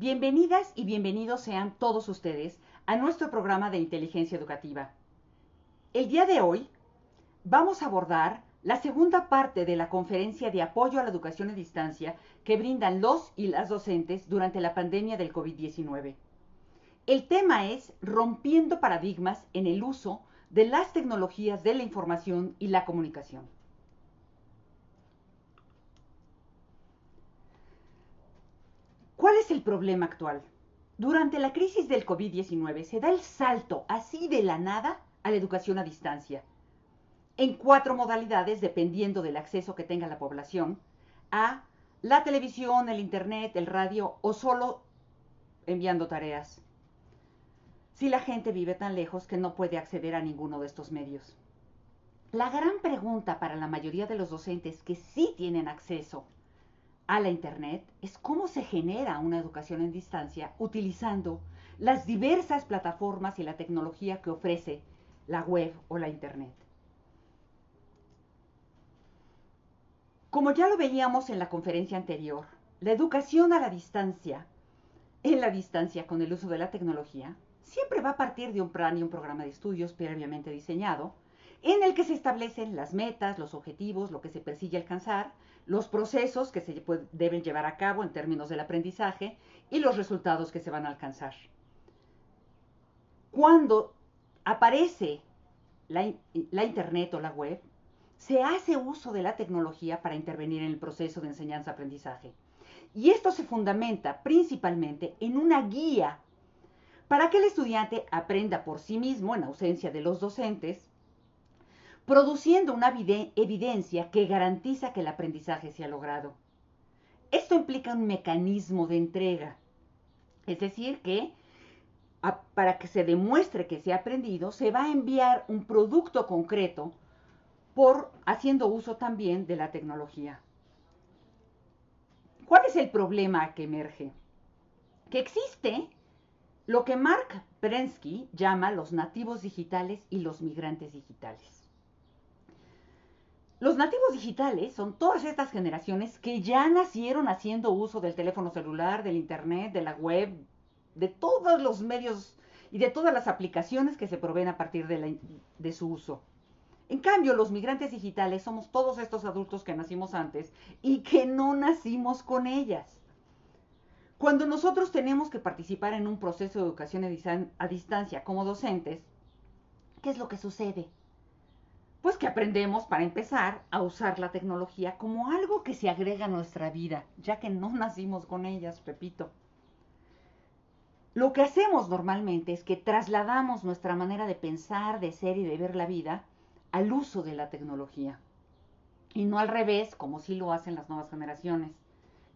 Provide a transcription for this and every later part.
Bienvenidas y bienvenidos sean todos ustedes a nuestro programa de inteligencia educativa. El día de hoy vamos a abordar la segunda parte de la conferencia de apoyo a la educación a distancia que brindan los y las docentes durante la pandemia del COVID-19. El tema es rompiendo paradigmas en el uso de las tecnologías de la información y la comunicación. ¿Cuál es el problema actual? Durante la crisis del COVID-19 se da el salto así de la nada a la educación a distancia, en 4 modalidades dependiendo del acceso que tenga la población, a la televisión, el internet, el radio o solo enviando tareas. Si la gente vive tan lejos que no puede acceder a ninguno de estos medios. La gran pregunta para la mayoría de los docentes que sí tienen acceso a la internet es cómo se genera una educación en distancia utilizando las diversas plataformas y la tecnología que ofrece la web o la internet. Como ya lo veíamos en la conferencia anterior, la educación a la distancia, en la distancia con el uso de la tecnología, siempre va a partir de un plan y un programa de estudios previamente diseñado, en el que se establecen las metas, los objetivos, lo que se persigue alcanzar, los procesos que se deben llevar a cabo en términos del aprendizaje y los resultados que se van a alcanzar. Cuando aparece la internet o la web, se hace uso de la tecnología para intervenir en el proceso de enseñanza-aprendizaje. Y esto se fundamenta principalmente en una guía para que el estudiante aprenda por sí mismo, en ausencia de los docentes, produciendo una evidencia que garantiza que el aprendizaje se ha logrado. Esto implica un mecanismo de entrega, es decir, que para que se demuestre que se ha aprendido, se va a enviar un producto concreto haciendo uso también de la tecnología. ¿Cuál es el problema que emerge? Que existe lo que Mark Prensky llama los nativos digitales y los migrantes digitales. Los nativos digitales son todas estas generaciones que ya nacieron haciendo uso del teléfono celular, del internet, de la web, de todos los medios y de todas las aplicaciones que se proveen a partir de su uso. En cambio, los migrantes digitales somos todos estos adultos que nacimos antes y que no nacimos con ellas. Cuando nosotros tenemos que participar en un proceso de educación a distancia como docentes, ¿qué es lo que sucede? Pues que aprendemos, para empezar, a usar la tecnología como algo que se agrega a nuestra vida, ya que no nacimos con ellas, repito. Lo que hacemos normalmente es que trasladamos nuestra manera de pensar, de ser y de ver la vida al uso de la tecnología. Y no al revés, como sí lo hacen las nuevas generaciones,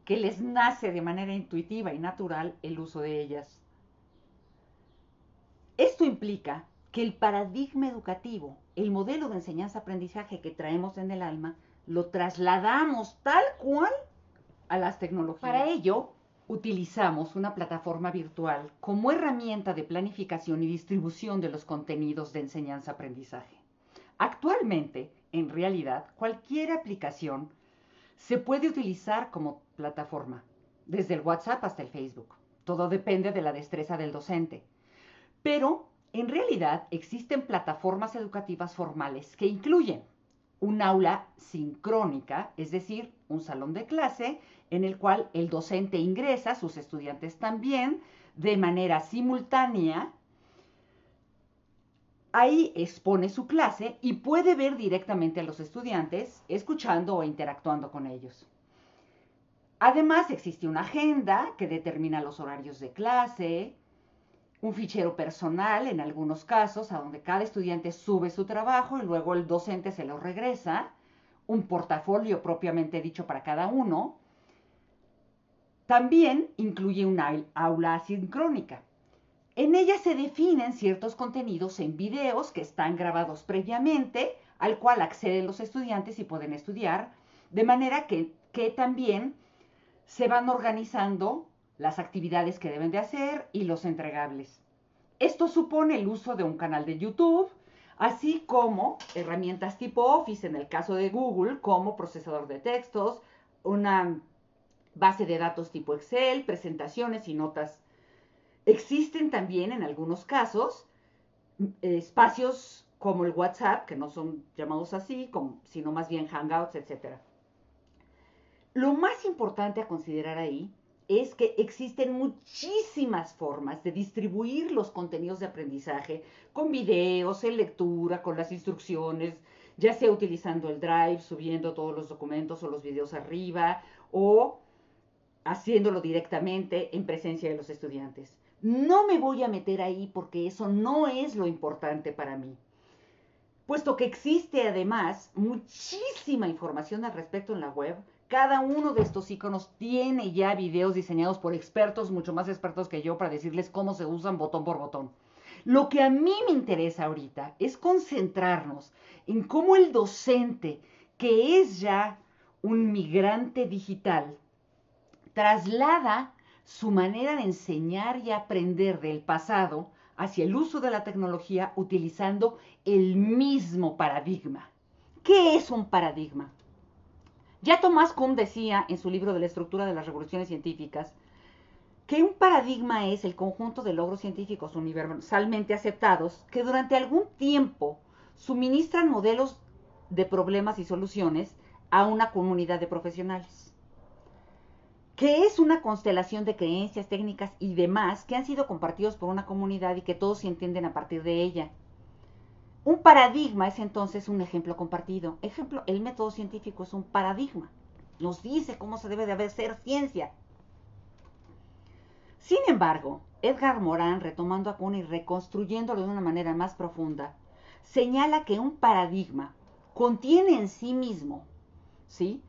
que les nace de manera intuitiva y natural el uso de ellas. Esto implica que el paradigma educativo, el modelo de enseñanza-aprendizaje que traemos en el alma, lo trasladamos tal cual a las tecnologías. Para ello, utilizamos una plataforma virtual como herramienta de planificación y distribución de los contenidos de enseñanza-aprendizaje. Actualmente, en realidad, cualquier aplicación se puede utilizar como plataforma, desde el WhatsApp hasta el Facebook. Todo depende de la destreza del docente. Pero, en realidad, existen plataformas educativas formales que incluyen un aula sincrónica, es decir, un salón de clase en el cual el docente ingresa, sus estudiantes también, de manera simultánea. Ahí expone su clase y puede ver directamente a los estudiantes, escuchando o interactuando con ellos. Además, existe una agenda que determina los horarios de clase, un fichero personal en algunos casos, a donde cada estudiante sube su trabajo y luego el docente se lo regresa, un portafolio propiamente dicho para cada uno. También incluye una aula asincrónica. En ella se definen ciertos contenidos en videos que están grabados previamente, al cual acceden los estudiantes y pueden estudiar, de manera que también se van organizando las actividades que deben de hacer y los entregables. Esto supone el uso de un canal de YouTube, así como herramientas tipo Office, en el caso de Google, como procesador de textos, una base de datos tipo Excel, presentaciones y notas. Existen también en algunos casos espacios como el WhatsApp, que no son llamados así, sino más bien Hangouts, etcétera. Lo más importante a considerar ahí es que existen muchísimas formas de distribuir los contenidos de aprendizaje con videos, en lectura, con las instrucciones, ya sea utilizando el Drive, subiendo todos los documentos o los videos arriba, o haciéndolo directamente en presencia de los estudiantes. No me voy a meter ahí porque eso no es lo importante para mí, puesto que existe además muchísima información al respecto en la web. Cada uno de estos iconos tiene ya videos diseñados por expertos, mucho más expertos que yo, para decirles cómo se usan botón por botón. Lo que a mí me interesa ahorita es concentrarnos en cómo el docente, que es ya un migrante digital, traslada su manera de enseñar y aprender del pasado hacia el uso de la tecnología utilizando el mismo paradigma. ¿Qué es un paradigma? Ya Thomas Kuhn decía en su libro de la estructura de las revoluciones científicas que un paradigma es el conjunto de logros científicos universalmente aceptados que durante algún tiempo suministran modelos de problemas y soluciones a una comunidad de profesionales, que es una constelación de creencias, técnicas y demás que han sido compartidos por una comunidad y que todos se entienden a partir de ella. Un paradigma es entonces un ejemplo compartido. Ejemplo, el método científico es un paradigma. Nos dice cómo se debe de hacer ciencia. Sin embargo, Edgar Morin, retomando a Kuhn y reconstruyéndolo de una manera más profunda, señala que un paradigma contiene en sí mismo, ¿sí?,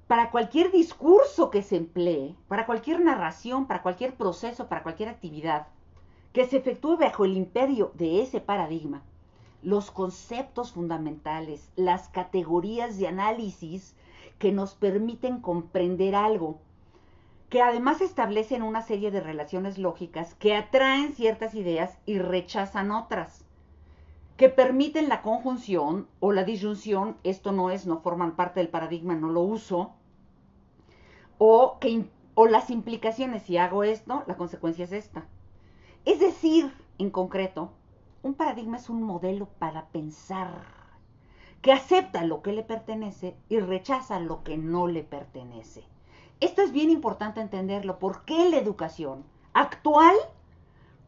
para cualquier discurso que se emplee, para cualquier narración, para cualquier proceso, para cualquier actividad que se efectúe bajo el imperio de ese paradigma, los conceptos fundamentales, las categorías de análisis que nos permiten comprender algo, que además establecen una serie de relaciones lógicas que atraen ciertas ideas y rechazan otras, que permiten la conjunción o la disyunción, esto no forman parte del paradigma, no lo uso, o las implicaciones, si hago esto, la consecuencia es esta. Es decir, en concreto, un paradigma es un modelo para pensar, que acepta lo que le pertenece y rechaza lo que no le pertenece. Esto es bien importante entenderlo, porque la educación actual,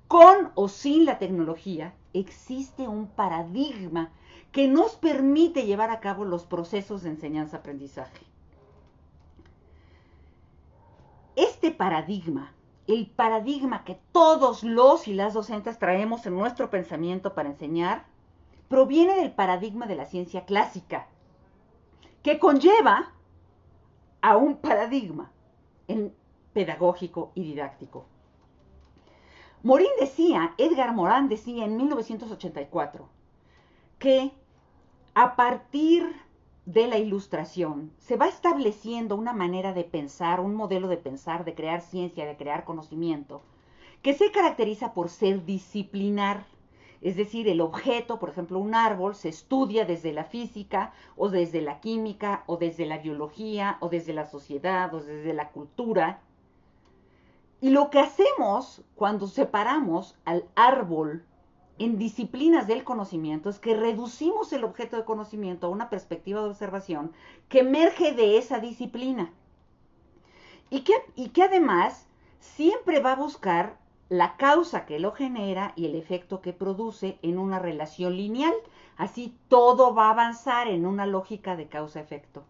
con o sin la tecnología, existe un paradigma que nos permite llevar a cabo los procesos de enseñanza-aprendizaje. Este paradigma, el paradigma que todos los y las docentes traemos en nuestro pensamiento para enseñar, proviene del paradigma de la ciencia clásica, que conlleva a un paradigma pedagógico y didáctico. Edgar Morin decía en 1984, que a partir de la Ilustración se va estableciendo una manera de pensar, un modelo de pensar, de crear ciencia, de crear conocimiento, que se caracteriza por ser disciplinar. Es decir, el objeto, por ejemplo, un árbol, se estudia desde la física, o desde la química, o desde la biología, o desde la sociedad, o desde la cultura. Y lo que hacemos cuando separamos al árbol en disciplinas del conocimiento es que reducimos el objeto de conocimiento a una perspectiva de observación que emerge de esa disciplina y que además siempre va a buscar la causa que lo genera y el efecto que produce en una relación lineal. Así todo va a avanzar en una lógica de causa-efecto.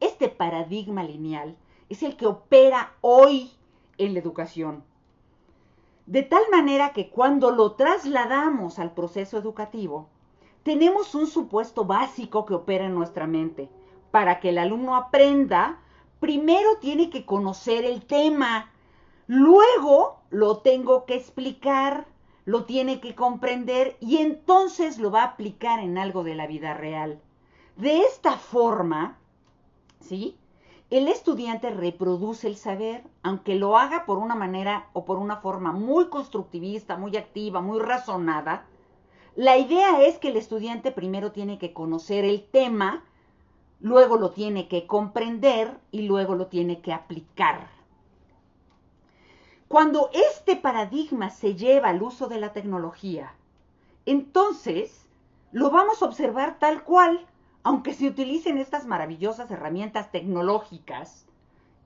Este paradigma lineal es el que opera hoy en la educación. De tal manera que cuando lo trasladamos al proceso educativo, tenemos un supuesto básico que opera en nuestra mente. Para que el alumno aprenda, primero tiene que conocer el tema, luego lo tengo que explicar, lo tiene que comprender y entonces lo va a aplicar en algo de la vida real. De esta forma, ¿sí?, el estudiante reproduce el saber, aunque lo haga por una manera o por una forma muy constructivista, muy activa, muy razonada. La idea es que el estudiante primero tiene que conocer el tema luego lo tiene que comprender y luego lo tiene que aplicar. Cuando este paradigma se lleva al uso de la tecnología, entonces lo vamos a observar tal cual, aunque se utilicen estas maravillosas herramientas tecnológicas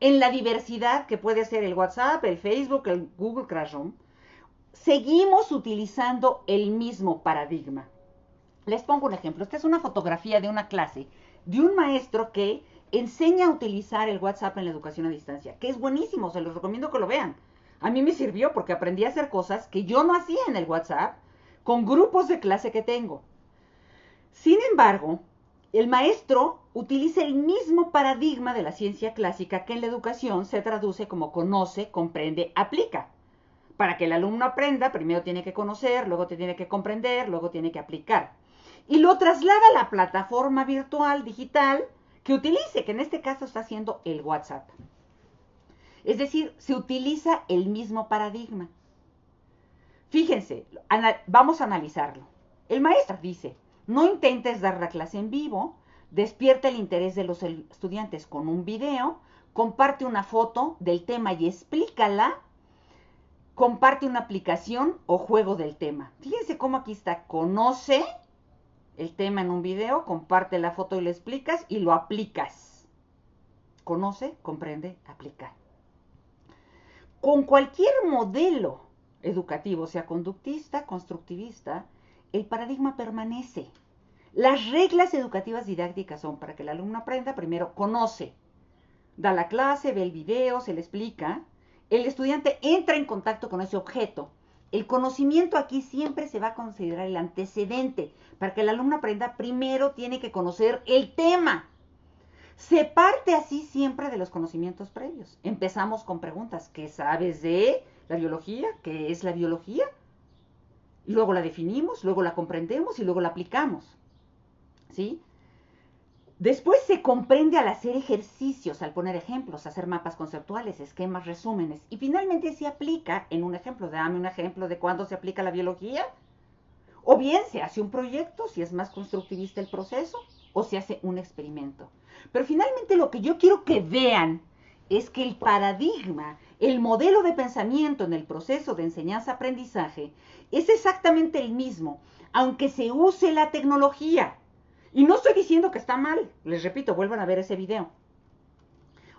en la diversidad que puede ser el WhatsApp, el Facebook, el Google Classroom, seguimos utilizando el mismo paradigma. Les pongo un ejemplo. Esta es una fotografía de una clase de un maestro que enseña a utilizar el WhatsApp en la educación a distancia, que es buenísimo, se los recomiendo que lo vean. A mí me sirvió porque aprendí a hacer cosas que yo no hacía en el WhatsApp con grupos de clase que tengo. Sin embargo, el maestro utiliza el mismo paradigma de la ciencia clásica que en la educación se traduce como conoce, comprende, aplica. Para que el alumno aprenda, primero tiene que conocer, luego tiene que comprender, luego tiene que aplicar. Y lo traslada a la plataforma virtual, digital, que utilice, que en este caso está haciendo el WhatsApp. Es decir, se utiliza el mismo paradigma. Fíjense, vamos a analizarlo. El maestro dice, no intentes dar la clase en vivo, despierta el interés de los estudiantes con un video, comparte una foto del tema y explícala, comparte una aplicación o juego del tema. Fíjense cómo aquí está, conoce el tema en un video, comparte la foto y lo explicas y lo aplicas. Conoce, comprende, aplica. Con cualquier modelo educativo, sea conductista, constructivista, el paradigma permanece. Las reglas educativas didácticas son para que el alumno aprenda, primero conoce, da la clase, ve el video, se le explica, el estudiante entra en contacto con ese objeto. El conocimiento aquí siempre se va a considerar el antecedente. Para que el alumno aprenda, primero tiene que conocer el tema. Se parte así siempre de los conocimientos previos. Empezamos con preguntas. ¿Qué sabes de la biología? ¿Qué es la biología? Y luego la definimos, luego la comprendemos y luego la aplicamos. ¿Sí? Después se comprende al hacer ejercicios, al poner ejemplos, hacer mapas conceptuales, esquemas, resúmenes. Y finalmente se aplica en un ejemplo. Dame un ejemplo de cuándo se aplica la biología. O bien se hace un proyecto, si es más constructivista el proceso, o se hace un experimento. Pero finalmente lo que yo quiero que vean es que el paradigma, el modelo de pensamiento en el proceso de enseñanza-aprendizaje es exactamente el mismo, aunque se use la tecnología. Y no estoy diciendo que está mal, les repito, vuelvan a ver ese video.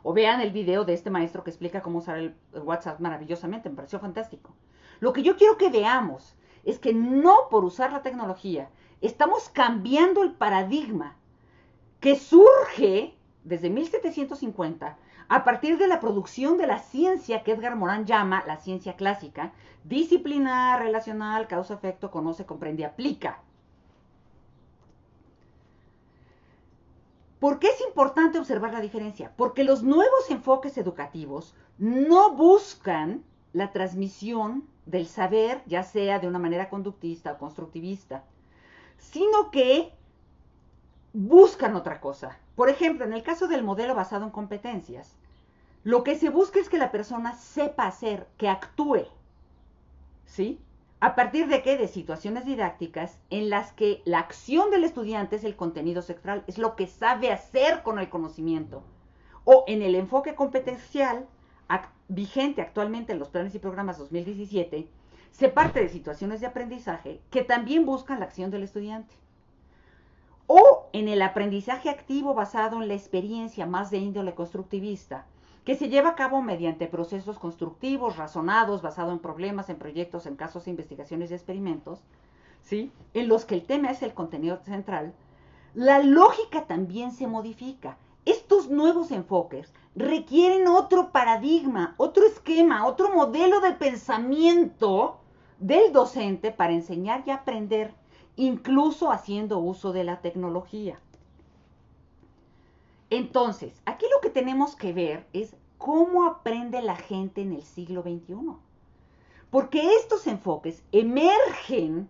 O vean el video de este maestro que explica cómo usar el WhatsApp maravillosamente, me pareció fantástico. Lo que yo quiero que veamos es que no por usar la tecnología estamos cambiando el paradigma que surge desde 1750 a partir de la producción de la ciencia que Edgar Morin llama la ciencia clásica, disciplinar, relacional, causa-efecto, conoce, comprende, aplica. ¿Por qué es importante observar la diferencia? Porque los nuevos enfoques educativos no buscan la transmisión del saber, ya sea de una manera conductista o constructivista, sino que buscan otra cosa. Por ejemplo, en el caso del modelo basado en competencias, lo que se busca es que la persona sepa hacer, que actúe, ¿sí? ¿A partir de qué? De situaciones didácticas en las que la acción del estudiante es el contenido central, es lo que sabe hacer con el conocimiento. O en el enfoque competencial vigente actualmente en los planes y programas 2017, se parte de situaciones de aprendizaje que también buscan la acción del estudiante. O en el aprendizaje activo basado en la experiencia más de índole constructivista, que se lleva a cabo mediante procesos constructivos, razonados, basados en problemas, en proyectos, en casos, investigaciones y experimentos, ¿sí? En los que el tema es el contenido central, la lógica también se modifica. Estos nuevos enfoques requieren otro paradigma, otro esquema, otro modelo de pensamiento del docente para enseñar y aprender, incluso haciendo uso de la tecnología. Entonces, aquí lo que tenemos que ver es cómo aprende la gente en el siglo XXI. Porque estos enfoques emergen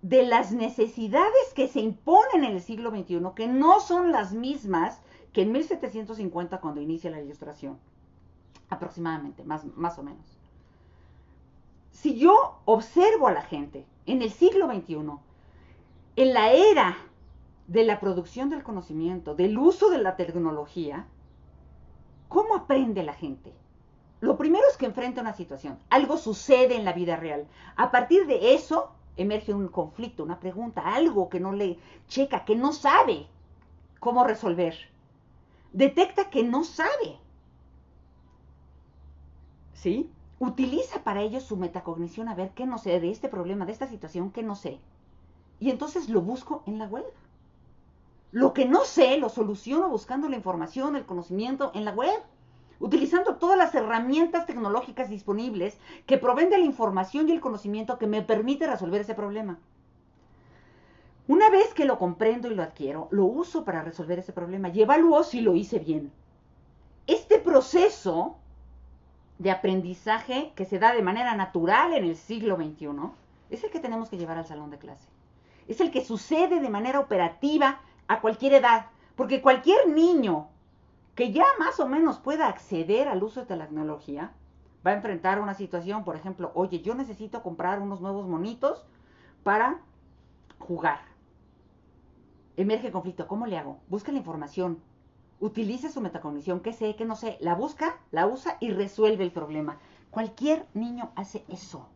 de las necesidades que se imponen en el siglo XXI, que no son las mismas que en 1750 cuando inicia la Ilustración, aproximadamente, más o menos. Si yo observo a la gente en el siglo XXI, en la era de la producción del conocimiento, del uso de la tecnología, ¿cómo aprende la gente? Lo primero es que enfrenta una situación, algo sucede en la vida real. A partir de eso emerge un conflicto, una pregunta, algo que no le checa, que no sabe cómo resolver. Detecta que no sabe, ¿sí? Utiliza para ello su metacognición a ver qué no sé de este problema, de esta situación, qué no sé. Y entonces lo busco en la web. Lo que no sé lo soluciono buscando la información, el conocimiento en la web, utilizando todas las herramientas tecnológicas disponibles que proveen de la información y el conocimiento que me permite resolver ese problema. Una vez que lo comprendo y lo adquiero, lo uso para resolver ese problema y evalúo si lo hice bien. Este proceso de aprendizaje que se da de manera natural en el siglo XXI es el que tenemos que llevar al salón de clase. Es el que sucede de manera operativa a cualquier edad, porque cualquier niño que ya más o menos pueda acceder al uso de la tecnología va a enfrentar una situación, por ejemplo, oye, yo necesito comprar unos nuevos monitos para jugar. Emerge conflicto, ¿cómo le hago? Busca la información, utiliza su metacognición, qué sé, qué no sé, la busca, la usa y resuelve el problema. Cualquier niño hace eso.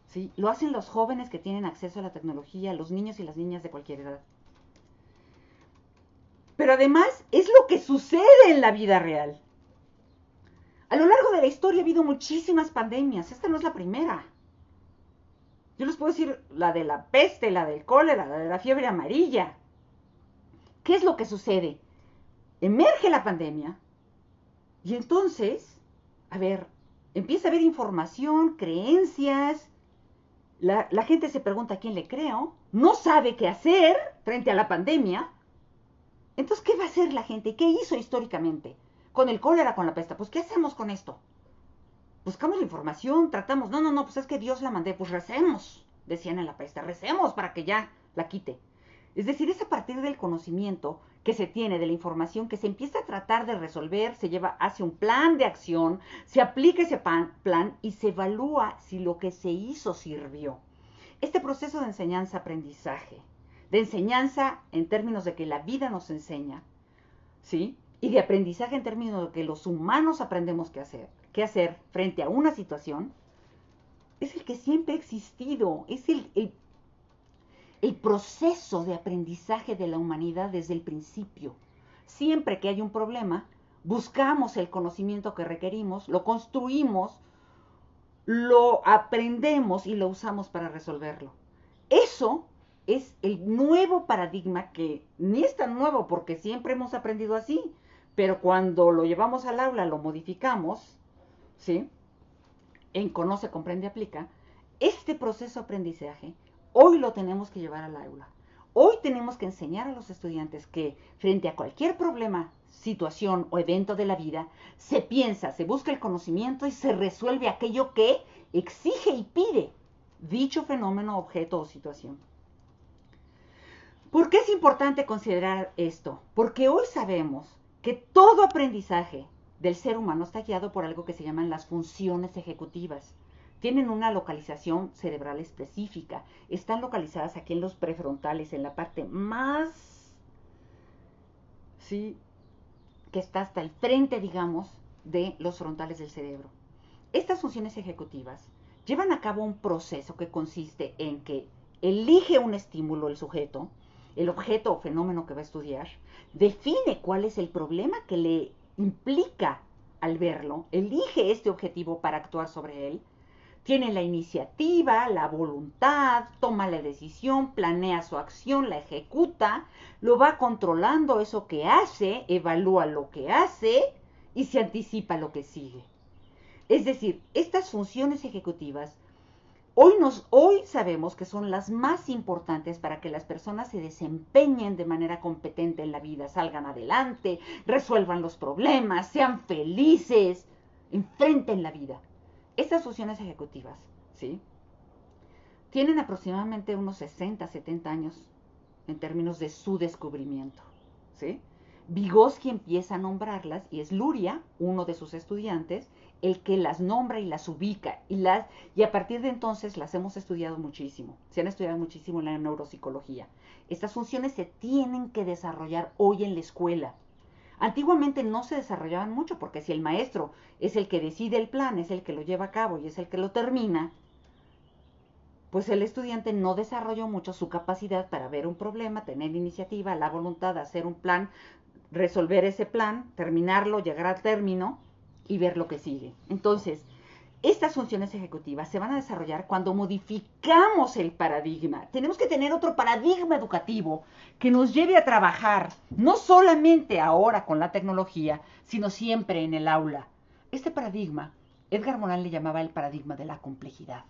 ¿Sí? Lo hacen los jóvenes que tienen acceso a la tecnología, los niños y las niñas de cualquier edad. Pero además es lo que sucede en la vida real. A lo largo de la historia ha habido muchísimas pandemias. Esta no es la primera. Yo les puedo decir la de la peste, la del cólera, la de la fiebre amarilla. ¿Qué es lo que sucede? Emerge la pandemia y entonces, a ver, empieza a haber información, creencias. La gente se pregunta a quién le creo. No sabe qué hacer frente a la pandemia. Entonces, ¿qué va a hacer la gente? ¿Qué hizo históricamente? Con el cólera, con la peste. Pues, ¿qué hacemos con esto? Buscamos la información, tratamos. No, pues es que Dios la mandé. Pues recemos, decían en la peste. Recemos para que ya la quite. Es decir, es a partir del conocimiento que se tiene, de la información, que se empieza a tratar de resolver, se lleva hacia un plan de acción, se aplica ese plan y se evalúa si lo que se hizo sirvió. Este proceso de enseñanza-aprendizaje, de enseñanza en términos de que la vida nos enseña, ¿sí? Y de aprendizaje en términos de que los humanos aprendemos qué hacer frente a una situación, es el que siempre ha existido, es el proceso de aprendizaje de la humanidad desde el principio. Siempre que hay un problema, buscamos el conocimiento que requerimos, lo construimos, lo aprendemos y lo usamos para resolverlo. Eso es el nuevo paradigma que ni es tan nuevo porque siempre hemos aprendido así, pero cuando lo llevamos al aula, lo modificamos, ¿sí? En Conoce, Comprende, Aplica, este proceso de aprendizaje hoy lo tenemos que llevar al aula. Hoy tenemos que enseñar a los estudiantes que frente a cualquier problema, situación o evento de la vida, se piensa, se busca el conocimiento y se resuelve aquello que exige y pide dicho fenómeno, objeto o situación. ¿Por qué es importante considerar esto? Porque hoy sabemos que todo aprendizaje del ser humano está guiado por algo que se llaman las funciones ejecutivas. Tienen una localización cerebral específica. Están localizadas aquí en los prefrontales, en la parte más, ¿sí?, que está hasta el frente, digamos, de los frontales del cerebro. Estas funciones ejecutivas llevan a cabo un proceso que consiste en que elige un estímulo el sujeto, el objeto o fenómeno que va a estudiar, define cuál es el problema que le implica al verlo, elige este objetivo para actuar sobre él, tiene la iniciativa, la voluntad, toma la decisión, planea su acción, la ejecuta, lo va controlando eso que hace, evalúa lo que hace y se anticipa lo que sigue. Es decir, estas funciones ejecutivas hoy sabemos que son las más importantes para que las personas se desempeñen de manera competente en la vida, salgan adelante, resuelvan los problemas, sean felices, enfrenten la vida. Estas funciones ejecutivas, ¿sí?, tienen aproximadamente unos 60, 70 años en términos de su descubrimiento, ¿sí? Vygotsky empieza a nombrarlas y es Luria, uno de sus estudiantes, el que las nombra y las ubica, y a partir de entonces las hemos estudiado muchísimo, se han estudiado muchísimo en la neuropsicología. Estas funciones se tienen que desarrollar hoy en la escuela. Antiguamente no se desarrollaban mucho, porque si el maestro es el que decide el plan, es el que lo lleva a cabo y es el que lo termina, pues el estudiante no desarrolló mucho su capacidad para ver un problema, tener iniciativa, la voluntad de hacer un plan, resolver ese plan, terminarlo, llegar al término y ver lo que sigue. Entonces, estas funciones ejecutivas se van a desarrollar cuando modificamos el paradigma. Tenemos que tener otro paradigma educativo que nos lleve a trabajar, no solamente ahora con la tecnología, sino siempre en el aula. Este paradigma, Edgar Morin le llamaba el paradigma de la complejidad.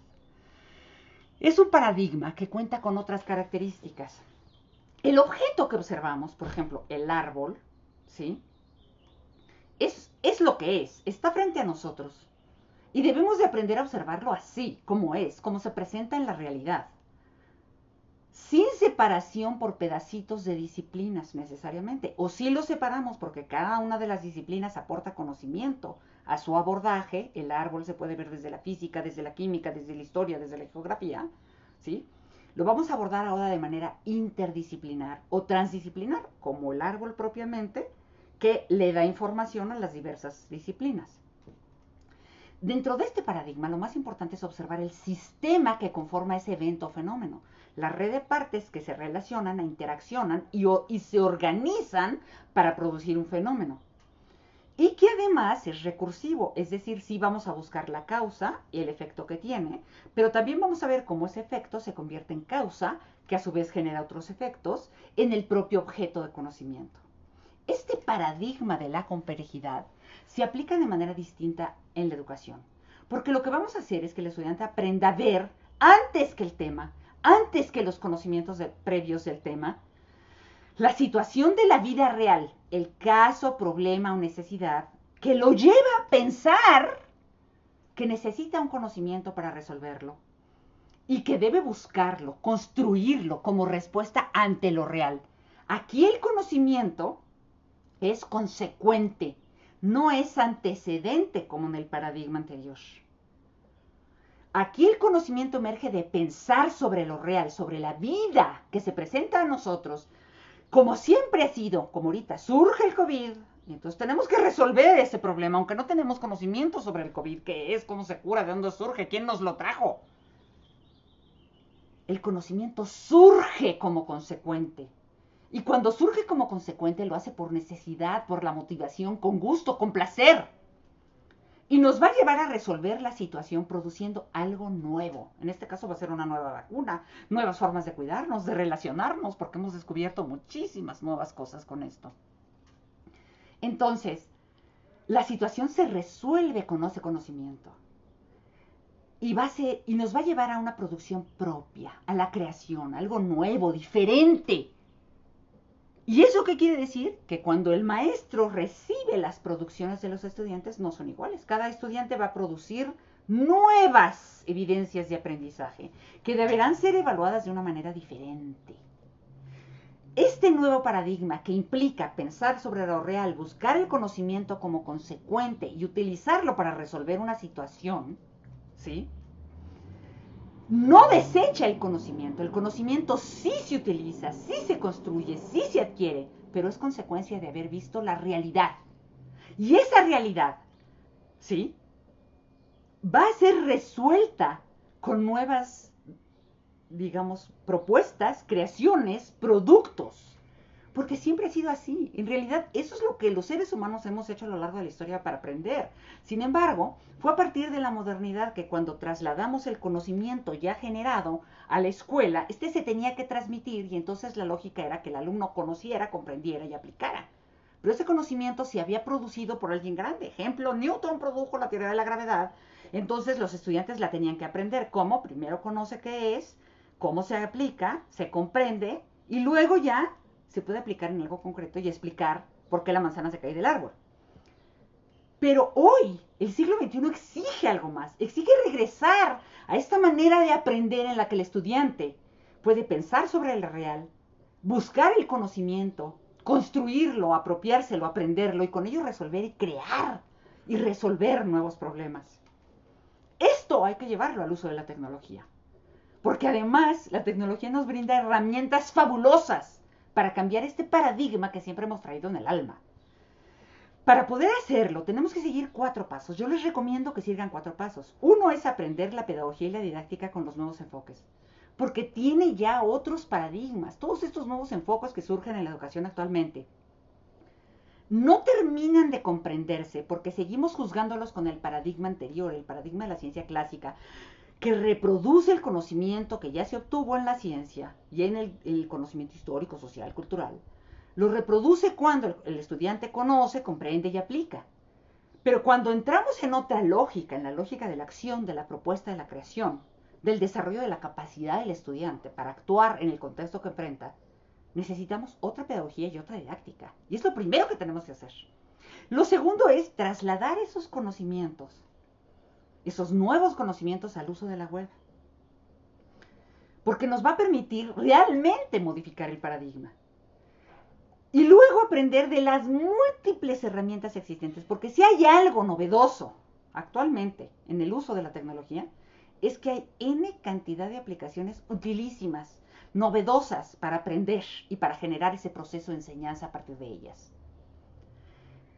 Es un paradigma que cuenta con otras características. El objeto que observamos, por ejemplo, el árbol, ¿sí? Es lo que es, está frente a nosotros. Y debemos de aprender a observarlo así, como es, como se presenta en la realidad. Sin separación por pedacitos de disciplinas necesariamente. O sí lo separamos porque cada una de las disciplinas aporta conocimiento a su abordaje. El árbol se puede ver desde la física, desde la química, desde la historia, desde la geografía, ¿sí? Lo vamos a abordar ahora de manera interdisciplinar o transdisciplinar, como el árbol propiamente, que le da información a las diversas disciplinas. Dentro de este paradigma, lo más importante es observar el sistema que conforma ese evento o fenómeno, la red de partes que se relacionan, interaccionan y se organizan para producir un fenómeno. Y que además es recursivo, es decir, sí vamos a buscar la causa y el efecto que tiene, pero también vamos a ver cómo ese efecto se convierte en causa, que a su vez genera otros efectos, en el propio objeto de conocimiento. Este paradigma de la complejidad se aplica de manera distinta en la educación, porque lo que vamos a hacer es que el estudiante aprenda a ver antes que el tema, antes que los conocimientos previos del tema, la situación de la vida real, el caso, problema o necesidad, que lo lleva a pensar que necesita un conocimiento para resolverlo y que debe buscarlo, construirlo como respuesta ante lo real. Aquí el conocimiento es consecuente, no es antecedente como en el paradigma anterior. Aquí el conocimiento emerge de pensar sobre lo real, sobre la vida que se presenta a nosotros, como siempre ha sido, como ahorita surge el COVID, y entonces tenemos que resolver ese problema, aunque no tenemos conocimiento sobre el COVID, qué es, cómo se cura, de dónde surge, quién nos lo trajo. El conocimiento surge como consecuente. Y cuando surge como consecuente lo hace por necesidad, por la motivación, con gusto, con placer. Y nos va a llevar a resolver la situación produciendo algo nuevo. En este caso va a ser una nueva vacuna, nuevas formas de cuidarnos, de relacionarnos, porque hemos descubierto muchísimas nuevas cosas con esto. Entonces, la situación se resuelve con ese conocimiento. Y nos va a llevar a una producción propia, a la creación, algo nuevo, diferente. ¿Y eso qué quiere decir? Que cuando el maestro recibe las producciones de los estudiantes no son iguales. Cada estudiante va a producir nuevas evidencias de aprendizaje que deberán ser evaluadas de una manera diferente. Este nuevo paradigma que implica pensar sobre lo real, buscar el conocimiento como consecuente y utilizarlo para resolver una situación, ¿sí? No desecha el conocimiento sí se utiliza, sí se construye, sí se adquiere, pero es consecuencia de haber visto la realidad. Y esa realidad, ¿sí? Va a ser resuelta con nuevas, digamos, propuestas, creaciones, productos. Porque siempre ha sido así. En realidad, eso es lo que los seres humanos hemos hecho a lo largo de la historia para aprender. Sin embargo, fue a partir de la modernidad que cuando trasladamos el conocimiento ya generado a la escuela, este se tenía que transmitir y entonces la lógica era que el alumno conociera, comprendiera y aplicara. Pero ese conocimiento se había producido por alguien grande. Ejemplo, Newton produjo la teoría de la gravedad. Entonces los estudiantes la tenían que aprender. ¿Cómo? Primero conoce qué es, cómo se aplica, se comprende y luego ya se puede aplicar en algo concreto y explicar por qué la manzana se cae del árbol. Pero hoy, el siglo XXI exige algo más, exige regresar a esta manera de aprender en la que el estudiante puede pensar sobre el real, buscar el conocimiento, construirlo, apropiárselo, aprenderlo y con ello resolver y crear y resolver nuevos problemas. Esto hay que llevarlo al uso de la tecnología, porque además la tecnología nos brinda herramientas fabulosas para cambiar este paradigma que siempre hemos traído en el alma. Para poder hacerlo, tenemos que seguir 4 pasos. Yo les recomiendo que sigan 4 pasos. Uno es aprender la pedagogía y la didáctica con los nuevos enfoques, porque tiene ya otros paradigmas. Todos estos nuevos enfoques que surgen en la educación actualmente no terminan de comprenderse porque seguimos juzgándolos con el paradigma anterior, el paradigma de la ciencia clásica, que reproduce el conocimiento que ya se obtuvo en la ciencia y en el conocimiento histórico, social, cultural. Lo reproduce cuando el estudiante conoce, comprende y aplica. Pero cuando entramos en otra lógica, en la lógica de la acción, de la propuesta de la creación, del desarrollo de la capacidad del estudiante para actuar en el contexto que enfrenta, necesitamos otra pedagogía y otra didáctica. Y es lo primero que tenemos que hacer. Lo segundo es trasladar esos conocimientos, esos nuevos conocimientos al uso de la web. Porque nos va a permitir realmente modificar el paradigma. Y luego aprender de las múltiples herramientas existentes, porque si hay algo novedoso actualmente en el uso de la tecnología, es que hay N cantidad de aplicaciones utilísimas, novedosas para aprender y para generar ese proceso de enseñanza a partir de ellas.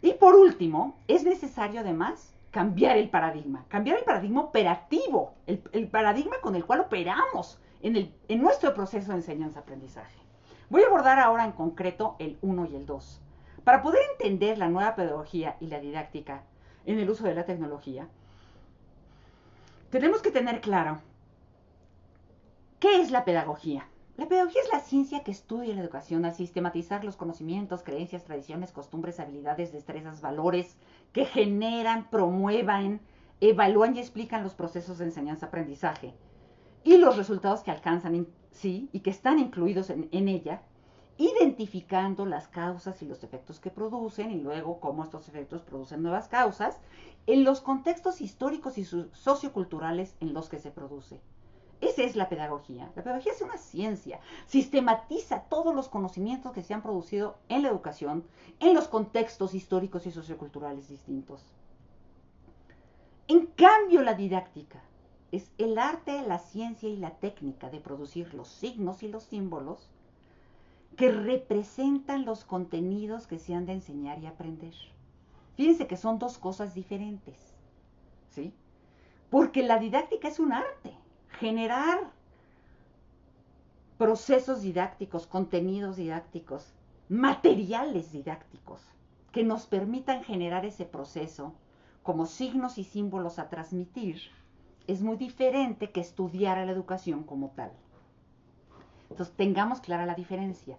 Y por último, es necesario además cambiar el paradigma operativo, el paradigma con el cual operamos en nuestro proceso de enseñanza-aprendizaje. Voy a abordar ahora en concreto el 1 y el 2. Para poder entender la nueva pedagogía y la didáctica en el uso de la tecnología, tenemos que tener claro qué es la pedagogía. La pedagogía es la ciencia que estudia la educación al sistematizar los conocimientos, creencias, tradiciones, costumbres, habilidades, destrezas, valores que generan, promuevan, evalúan y explican los procesos de enseñanza-aprendizaje y los resultados que alcanzan, sí, y que están incluidos en ella, identificando las causas y los efectos que producen y luego cómo estos efectos producen nuevas causas en los contextos históricos y socioculturales en los que se produce. Esa es la pedagogía. La pedagogía es una ciencia. Sistematiza todos los conocimientos que se han producido en la educación, en los contextos históricos y socioculturales distintos. En cambio, la didáctica es el arte, la ciencia y la técnica de producir los signos y los símbolos que representan los contenidos que se han de enseñar y aprender. Fíjense que son 2 cosas diferentes, ¿sí? Porque la didáctica es un arte. Generar procesos didácticos, contenidos didácticos, materiales didácticos que nos permitan generar ese proceso como signos y símbolos a transmitir, es muy diferente que estudiar a la educación como tal. Entonces tengamos clara la diferencia,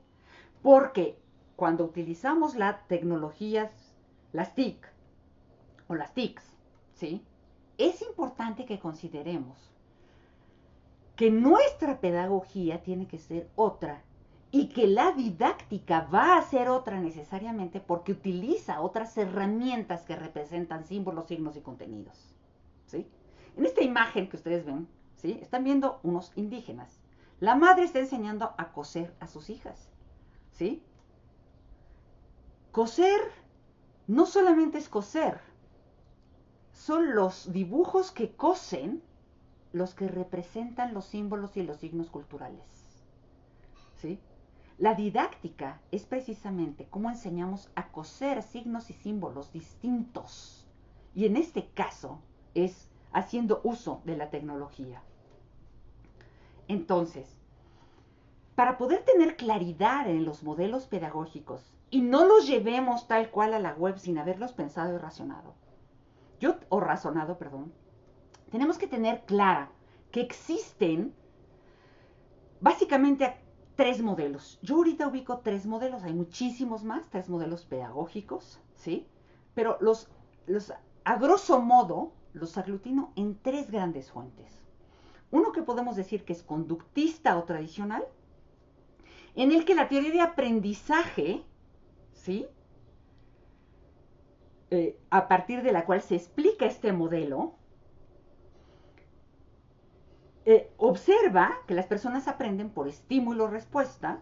porque cuando utilizamos las tecnologías, las TIC o las TICs, ¿sí? Es importante que consideremos que nuestra pedagogía tiene que ser otra y que la didáctica va a ser otra necesariamente porque utiliza otras herramientas que representan símbolos, signos y contenidos, ¿sí? En esta imagen que ustedes ven, ¿sí? Están viendo unos indígenas. La madre está enseñando a coser a sus hijas, ¿sí? Coser no solamente es coser, son los dibujos que cosen los que representan los símbolos y los signos culturales, ¿sí? La didáctica es precisamente cómo enseñamos a coser signos y símbolos distintos. Y en este caso es haciendo uso de la tecnología. Entonces, para poder tener claridad en los modelos pedagógicos y no los llevemos tal cual a la web sin haberlos pensado y razonado, tenemos que tener clara que existen básicamente 3 modelos. Yo ahorita ubico 3 modelos, hay muchísimos más, 3 modelos pedagógicos, ¿sí? Pero a grosso modo los aglutino en 3 grandes fuentes. Uno que podemos decir que es conductista o tradicional, en el que la teoría de aprendizaje, ¿sí? A partir de la cual se explica este modelo, observa que las personas aprenden por estímulo-respuesta.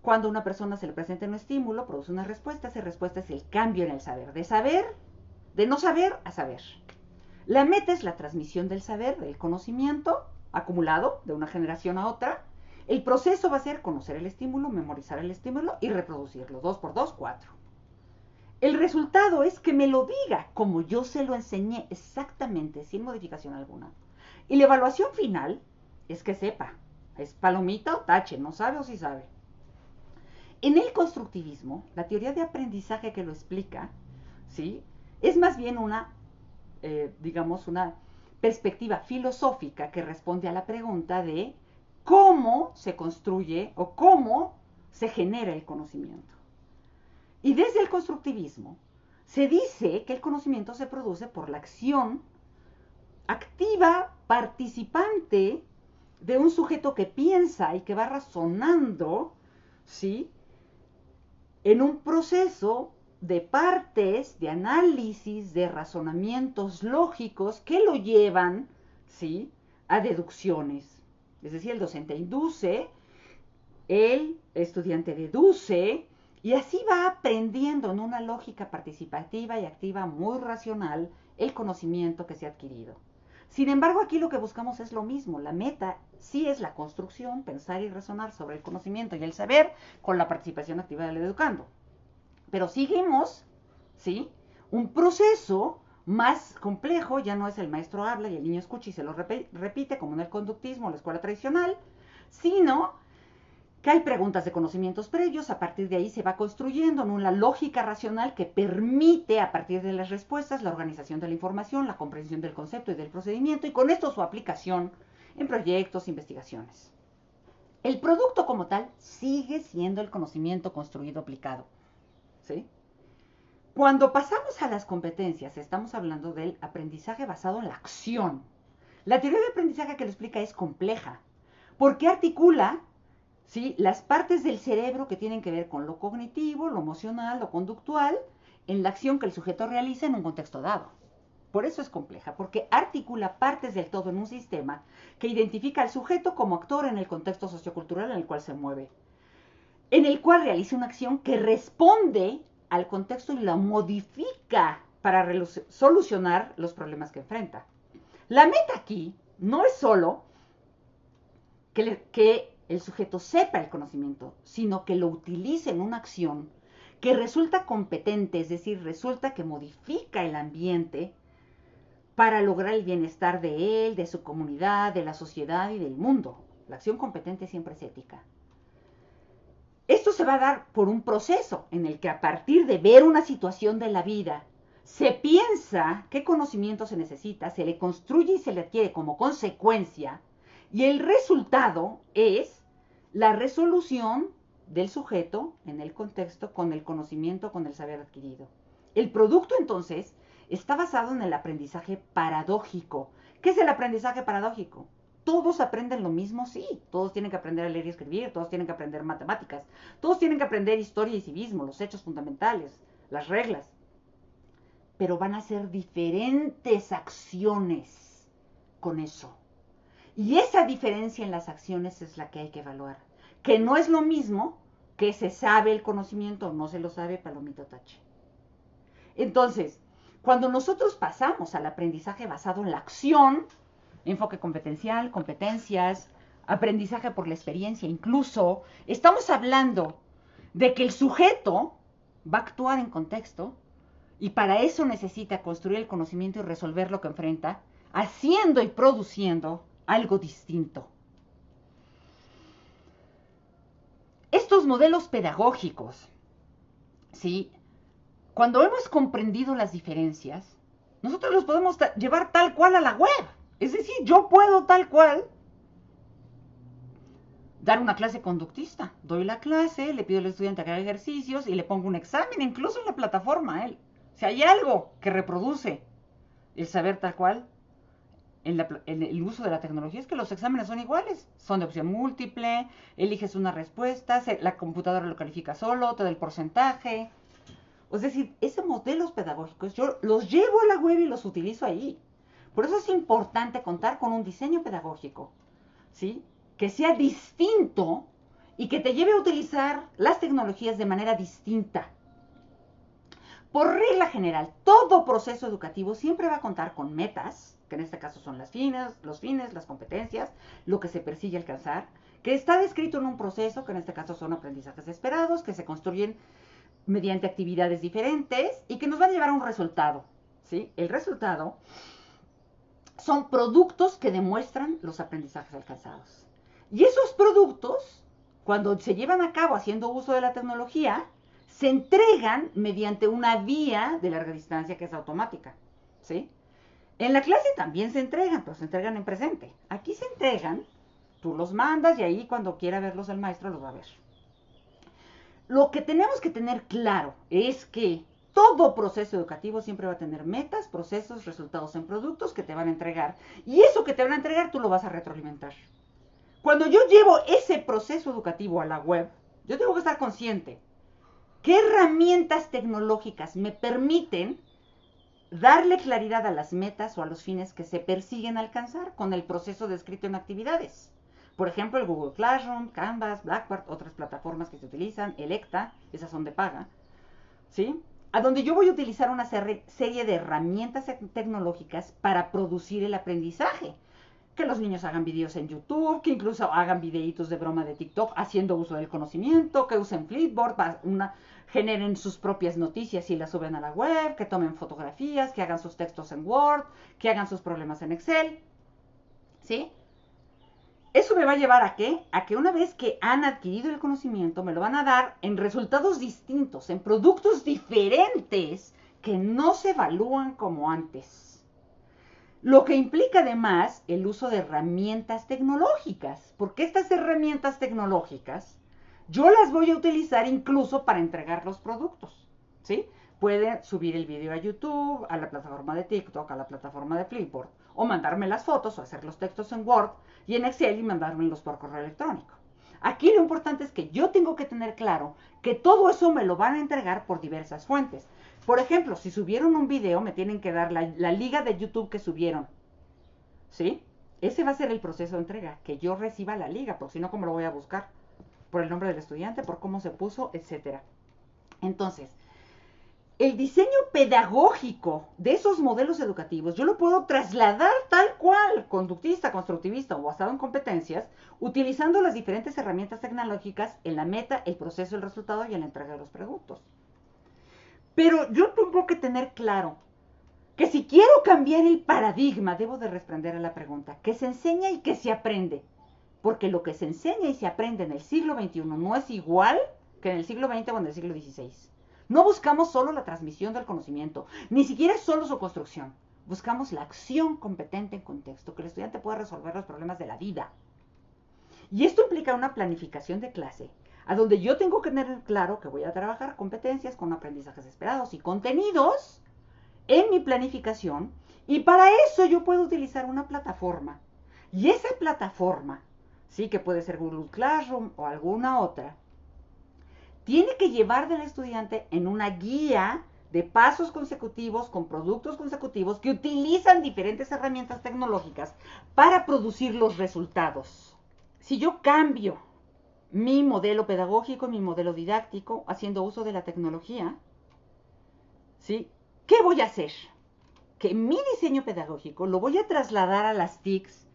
Cuando a una persona se le presenta un estímulo, produce una respuesta. Esa respuesta es el cambio en el saber. De de no saber a saber. La meta es la transmisión del saber, del conocimiento acumulado de una generación a otra. El proceso va a ser conocer el estímulo, memorizar el estímulo y reproducirlo. 2 por 2, 4. El resultado es que me lo diga como yo se lo enseñé exactamente, sin modificación alguna. Y la evaluación final es que sepa. Es palomita o tache, no sabe o sí sabe. En el constructivismo, la teoría de aprendizaje que lo explica, ¿sí?, es más bien una, digamos, una perspectiva filosófica que responde a la pregunta de cómo se construye o cómo se genera el conocimiento. Y desde el constructivismo se dice que el conocimiento se produce por la acción activa, participante de un sujeto que piensa y que va razonando, ¿sí?, en un proceso de partes, de análisis, de razonamientos lógicos que lo llevan, ¿sí?, a deducciones. Es decir, el docente induce, el estudiante deduce, y así va aprendiendo en una lógica participativa y activa muy racional el conocimiento que se ha adquirido. Sin embargo, aquí lo que buscamos es lo mismo. La meta sí es la construcción, pensar y razonar sobre el conocimiento y el saber con la participación activa del educando. Pero seguimos, ¿sí?, un proceso más complejo. Ya no es el maestro habla y el niño escucha y se lo repite, como en el conductismo o la escuela tradicional, sino que hay preguntas de conocimientos previos. A partir de ahí se va construyendo en una lógica racional que permite, a partir de las respuestas, la organización de la información, la comprensión del concepto y del procedimiento, y con esto su aplicación en proyectos, investigaciones. El producto como tal sigue siendo el conocimiento construido aplicado, ¿sí? Cuando pasamos a las competencias, estamos hablando del aprendizaje basado en la acción. La teoría de aprendizaje que lo explica es compleja, porque articula, ¿sí?, las partes del cerebro que tienen que ver con lo cognitivo, lo emocional, lo conductual, en la acción que el sujeto realiza en un contexto dado. Por eso es compleja, porque articula partes del todo en un sistema que identifica al sujeto como actor en el contexto sociocultural en el cual se mueve, en el cual realiza una acción que responde al contexto y la modifica para solucionar los problemas que enfrenta. La meta aquí no es solo que el sujeto sepa el conocimiento, sino que lo utilice en una acción que resulta competente, es decir, resulta que modifica el ambiente para lograr el bienestar de él, de su comunidad, de la sociedad y del mundo. La acción competente siempre es ética. Esto se va a dar por un proceso en el que, a partir de ver una situación de la vida, se piensa qué conocimiento se necesita, se le construye y se le adquiere como consecuencia, y el resultado es la resolución del sujeto en el contexto con el conocimiento, con el saber adquirido. El producto, entonces, está basado en el aprendizaje paradójico. ¿Qué es el aprendizaje paradójico? Todos aprenden lo mismo, sí. Todos tienen que aprender a leer y escribir, todos tienen que aprender matemáticas, todos tienen que aprender historia y civismo, los hechos fundamentales, las reglas. Pero van a ser diferentes acciones con eso. Y esa diferencia en las acciones es la que hay que evaluar. Que no es lo mismo que se sabe el conocimiento o no se lo sabe, palomito tache. Entonces, cuando nosotros pasamos al aprendizaje basado en la acción, enfoque competencial, competencias, aprendizaje por la experiencia, incluso, estamos hablando de que el sujeto va a actuar en contexto y para eso necesita construir el conocimiento y resolver lo que enfrenta, haciendo y produciendo algo distinto. Estos modelos pedagógicos, ¿sí?, cuando hemos comprendido las diferencias, nosotros los podemos llevar tal cual a la web. Es decir, yo puedo tal cual dar una clase conductista. Doy la clase, le pido al estudiante que haga ejercicios y le pongo un examen, incluso en la plataforma. Si hay algo que reproduce el saber tal cual en el uso de la tecnología, es que los exámenes son iguales. Son de opción múltiple, eliges una respuesta, la computadora lo califica solo, te da el porcentaje. Es decir, esos modelos pedagógicos yo los llevo a la web y los utilizo ahí. Por eso es importante contar con un diseño pedagógico, ¿sí?, que sea distinto y que te lleve a utilizar las tecnologías de manera distinta. Por regla general, todo proceso educativo siempre va a contar con metas, que en este caso son los fines, las competencias, lo que se persigue alcanzar, que está descrito en un proceso, que en este caso son aprendizajes esperados, que se construyen mediante actividades diferentes y que nos van a llevar a un resultado, ¿sí? El resultado son productos que demuestran los aprendizajes alcanzados. Y esos productos, cuando se llevan a cabo haciendo uso de la tecnología, se entregan mediante una vía de larga distancia que es automática, ¿sí? En la clase también se entregan, pero se entregan en presente. Aquí se entregan, tú los mandas y ahí cuando quiera verlos el maestro los va a ver. Lo que tenemos que tener claro es que todo proceso educativo siempre va a tener metas, procesos, resultados en productos que te van a entregar. Y eso que te van a entregar tú lo vas a retroalimentar. Cuando yo llevo ese proceso educativo a la web, yo tengo que estar consciente. ¿Qué herramientas tecnológicas me permiten darle claridad a las metas o a los fines que se persiguen alcanzar con el proceso descrito en actividades? Por ejemplo, el Google Classroom, Canvas, Blackboard, otras plataformas que se utilizan, Electa, esas son de paga, ¿sí? A donde yo voy a utilizar una serie de herramientas tecnológicas para producir el aprendizaje. Que los niños hagan videos en YouTube, que incluso hagan videitos de broma de TikTok haciendo uso del conocimiento, que usen Flipboard, generen sus propias noticias y las suben a la web, que tomen fotografías, que hagan sus textos en Word, que hagan sus problemas en Excel, ¿sí? Eso me va a llevar a qué? A que una vez que han adquirido el conocimiento, me lo van a dar en resultados distintos, en productos diferentes que no se evalúan como antes. Lo que implica además el uso de herramientas tecnológicas, porque estas herramientas tecnológicas yo las voy a utilizar incluso para entregar los productos, ¿sí? Pueden subir el video a YouTube, a la plataforma de TikTok, a la plataforma de Flipboard, o mandarme las fotos o hacer los textos en Word y en Excel y mandármelos por correo electrónico. Aquí lo importante es que yo tengo que tener claro que todo eso me lo van a entregar por diversas fuentes. Por ejemplo, si subieron un video, me tienen que dar la liga de YouTube que subieron, ¿sí? Ese va a ser el proceso de entrega, que yo reciba la liga, porque si no, ¿cómo lo voy a buscar? Por el nombre del estudiante, por cómo se puso, etc. Entonces, el diseño pedagógico de esos modelos educativos yo lo puedo trasladar tal cual, conductista, constructivista o basado en competencias, utilizando las diferentes herramientas tecnológicas en la meta, el proceso, el resultado y en la entrega de los productos. Pero yo tengo que tener claro que si quiero cambiar el paradigma, debo de responder a la pregunta, ¿qué se enseña y qué se aprende? Porque lo que se enseña y se aprende en el siglo XXI no es igual que en el siglo XX o en el siglo XVI. No buscamos solo la transmisión del conocimiento, ni siquiera solo su construcción. Buscamos la acción competente en contexto, que el estudiante pueda resolver los problemas de la vida. Y esto implica una planificación de clase, a donde yo tengo que tener claro que voy a trabajar competencias con aprendizajes esperados y contenidos en mi planificación, y para eso yo puedo utilizar una plataforma. Y esa plataforma, sí, que puede ser Google Classroom o alguna otra, tiene que llevar del estudiante en una guía de pasos consecutivos con productos consecutivos que utilizan diferentes herramientas tecnológicas para producir los resultados. Si yo cambio mi modelo pedagógico, mi modelo didáctico, haciendo uso de la tecnología, ¿sí? ¿Qué voy a hacer? Que mi diseño pedagógico lo voy a trasladar a las TICs,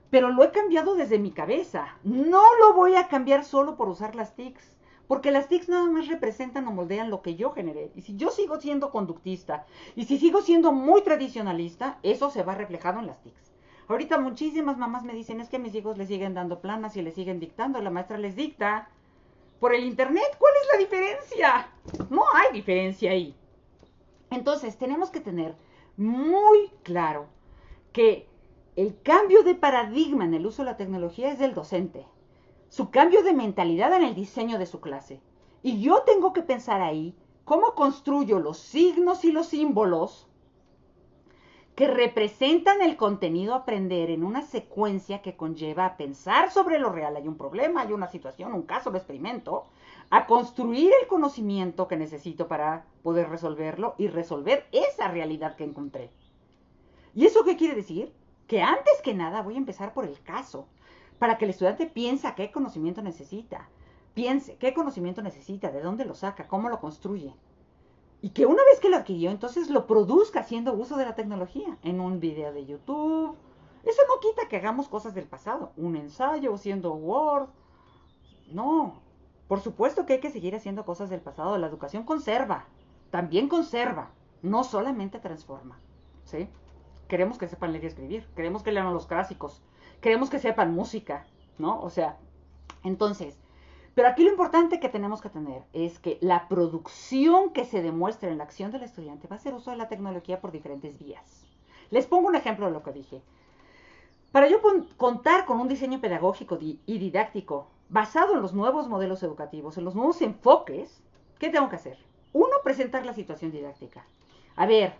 pero lo he cambiado desde mi cabeza. No lo voy a cambiar solo por usar las TICs, porque las TICs nada más representan o moldean lo que yo generé. Y si yo sigo siendo conductista, y si sigo siendo muy tradicionalista, eso se va reflejado en las TICs. Ahorita muchísimas mamás me dicen, es que a mis hijos les siguen dando planas y les siguen dictando, la maestra les dicta por el internet. ¿Cuál es la diferencia? No hay diferencia ahí. Entonces, tenemos que tener muy claro que el cambio de paradigma en el uso de la tecnología es del docente. Su cambio de mentalidad en el diseño de su clase. Y yo tengo que pensar ahí cómo construyo los signos y los símbolos que representan el contenido a aprender en una secuencia que conlleva a pensar sobre lo real. Hay un problema, hay una situación, un caso, lo experimento, a construir el conocimiento que necesito para poder resolverlo y resolver esa realidad que encontré. ¿Y eso qué quiere decir? Que antes que nada voy a empezar por el caso, para que el estudiante piense qué conocimiento necesita, piense qué conocimiento necesita, de dónde lo saca, cómo lo construye. Y que una vez que lo adquirió, entonces lo produzca haciendo uso de la tecnología en un video de YouTube. Eso no quita que hagamos cosas del pasado, un ensayo haciendo Word. No, por supuesto que hay que seguir haciendo cosas del pasado. La educación conserva, también conserva, no solamente transforma. ¿Sí? Queremos que sepan leer y escribir, queremos que lean los clásicos, queremos que sepan música, ¿no? O sea, entonces, pero aquí lo importante que tenemos que tener es que la producción que se demuestre en la acción del estudiante va a hacer uso de la tecnología por diferentes vías. Les pongo un ejemplo de lo que dije. Para yo contar con un diseño pedagógico y didáctico basado en los nuevos modelos educativos, en los nuevos enfoques, ¿qué tengo que hacer? Uno, presentar la situación didáctica. A ver,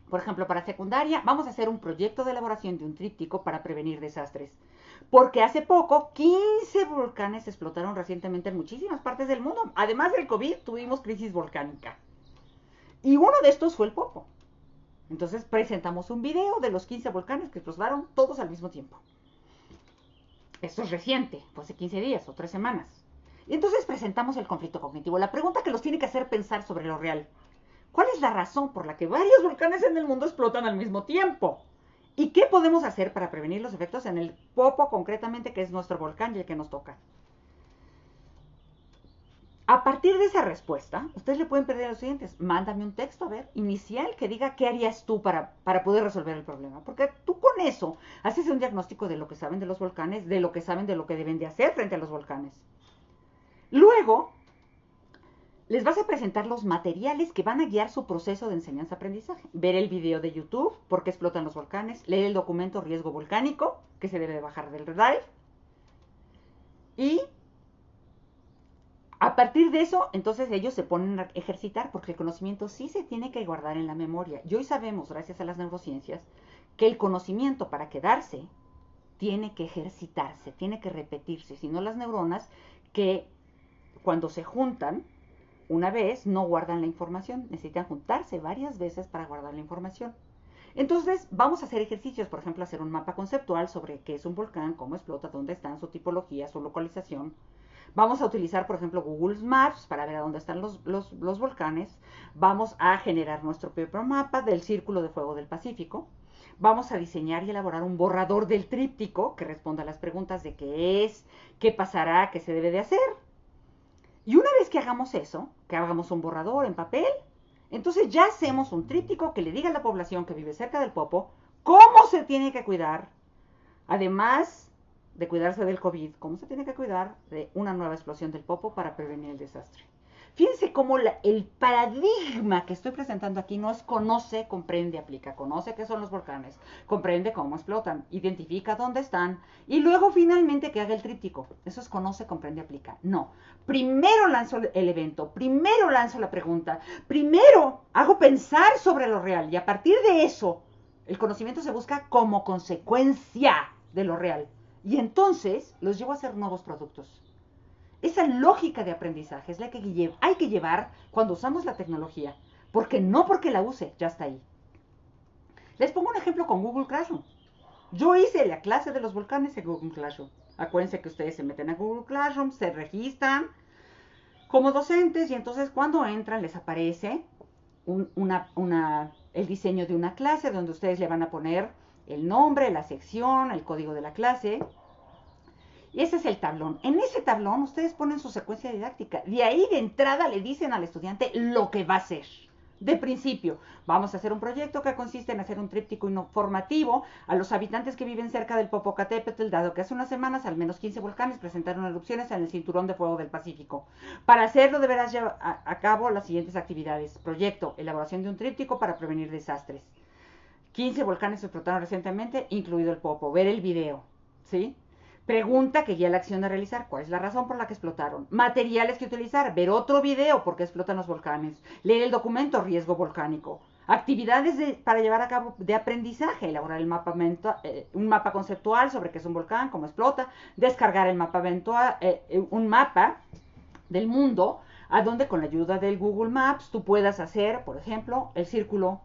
por ejemplo, para secundaria vamos a hacer un proyecto de elaboración de un tríptico para prevenir desastres. Porque hace poco 15 volcanes explotaron recientemente en muchísimas partes del mundo. Además del COVID, tuvimos crisis volcánica. Y uno de estos fue el Popo. Entonces presentamos un video de los 15 volcanes que explotaron todos al mismo tiempo. Esto es reciente, fue hace 15 días o 3 semanas. Y entonces presentamos el conflicto cognitivo, la pregunta que los tiene que hacer pensar sobre lo real. ¿Cuál es la razón por la que varios volcanes en el mundo explotan al mismo tiempo? ¿Y qué podemos hacer para prevenir los efectos en el Popo concretamente, que es nuestro volcán y el que nos toca? A partir de esa respuesta, ustedes le pueden pedir a los siguientes, mándame un texto, a ver, inicial, que diga qué harías tú para poder resolver el problema. Porque tú con eso haces un diagnóstico de lo que saben de los volcanes, de lo que saben de lo que deben de hacer frente a los volcanes. Luego, les vas a presentar los materiales que van a guiar su proceso de enseñanza-aprendizaje. Ver el video de YouTube, por qué explotan los volcanes, leer el documento Riesgo Volcánico, que se debe de bajar del Drive, y a partir de eso, entonces ellos se ponen a ejercitar porque el conocimiento sí se tiene que guardar en la memoria. Y hoy sabemos, gracias a las neurociencias, que el conocimiento para quedarse tiene que ejercitarse, tiene que repetirse. Si no, las neuronas que cuando se juntan una vez no guardan la información, necesitan juntarse varias veces para guardar la información. Entonces vamos a hacer ejercicios, por ejemplo, hacer un mapa conceptual sobre qué es un volcán, cómo explota, dónde están, su tipología, su localización. Vamos a utilizar, por ejemplo, Google Maps para ver a dónde están los volcanes. Vamos a generar nuestro propio mapa del Círculo de Fuego del Pacífico. Vamos a diseñar y elaborar un borrador del tríptico que responda a las preguntas de qué es, qué pasará, qué se debe de hacer. Y una vez que hagamos eso, que hagamos un borrador en papel, entonces ya hacemos un tríptico que le diga a la población que vive cerca del Popo cómo se tiene que cuidar. Además de cuidarse del COVID, cómo se tiene que cuidar de una nueva explosión del Popo para prevenir el desastre. Fíjense cómo el paradigma que estoy presentando aquí no es conoce, comprende, aplica. Conoce qué son los volcanes, comprende cómo explotan, identifica dónde están y luego finalmente que haga el tríptico. Eso es conoce, comprende, aplica. No. Primero lanzo el evento, primero lanzo la pregunta, primero hago pensar sobre lo real y a partir de eso el conocimiento se busca como consecuencia de lo real. Y entonces los llevo a hacer nuevos productos. Esa lógica de aprendizaje es la que hay que llevar cuando usamos la tecnología. Porque no porque la use, ya está ahí. Les pongo un ejemplo con Google Classroom. Yo hice la clase de los volcanes en Google Classroom. Acuérdense que ustedes se meten a Google Classroom, se registran como docentes y entonces cuando entran les aparece el diseño de una clase donde ustedes le van a poner el nombre, la sección, el código de la clase. Y ese es el tablón. En ese tablón ustedes ponen su secuencia didáctica. De ahí de entrada le dicen al estudiante lo que va a hacer. De principio, vamos a hacer un proyecto que consiste en hacer un tríptico informativo a los habitantes que viven cerca del Popocatépetl, dado que hace unas semanas al menos 15 volcanes presentaron erupciones en el cinturón de fuego del Pacífico. Para hacerlo deberás llevar a cabo las siguientes actividades. Proyecto, elaboración de un tríptico para prevenir desastres. 15 volcanes explotaron recientemente, incluido el Popo. Ver el video, ¿sí? Pregunta que guía la acción a realizar. ¿Cuál es la razón por la que explotaron? Materiales que utilizar. Ver otro video porque explotan los volcanes. Leer el documento Riesgo Volcánico. Actividades para llevar a cabo de aprendizaje. Elaborar un mapa conceptual sobre qué es un volcán, cómo explota. Descargar un mapa del mundo a donde con la ayuda del Google Maps tú puedas hacer, por ejemplo, el circuito